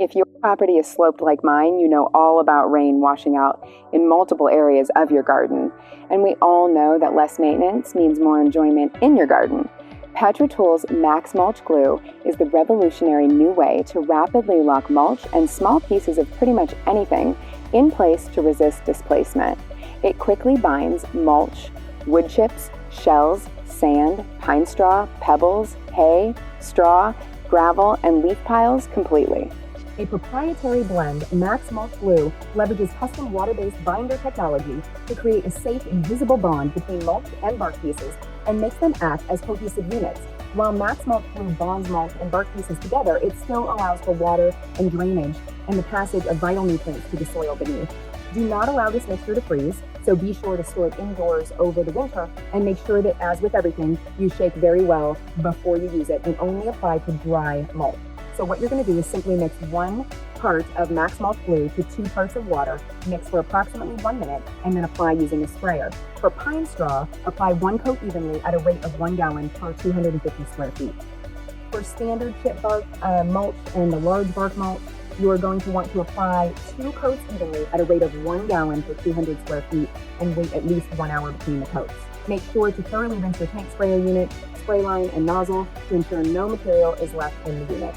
If your property is sloped like mine, you know all about rain washing out in multiple areas of your garden. And we all know that less maintenance means more enjoyment in your garden. PetraTools Max Mulch Glue is the revolutionary new way to rapidly lock mulch and small pieces of pretty much anything in place to resist displacement. It quickly binds mulch, wood chips, shells, sand, pine straw, pebbles, hay, straw, gravel, and leaf piles completely. A proprietary blend, Max Mulch Glue leverages custom water-based binder technology to create a safe, invisible bond between mulch and bark pieces and makes them act as cohesive units. While Max Mulch Glue bonds mulch and bark pieces together, it still allows for water and drainage and the passage of vital nutrients to the soil beneath. Do not allow this mixture to freeze, so be sure to store it indoors over the winter and make sure that, as with everything, you shake very well before you use it and only apply to dry mulch. So what you're going to do is simply mix 1 part of Max Mulch Glue to 2 parts of water, mix for approximately 1 minute, and then apply using a sprayer. For pine straw, apply 1 coat evenly at a rate of 1 gallon per 250 square feet. For standard chip bark mulch and the large bark mulch, you are going to want to apply 2 coats evenly at a rate of 1 gallon per 200 square feet and wait at least 1 hour between the coats. Make sure to thoroughly rinse your tank sprayer unit, spray line, and nozzle to ensure no material is left in the unit.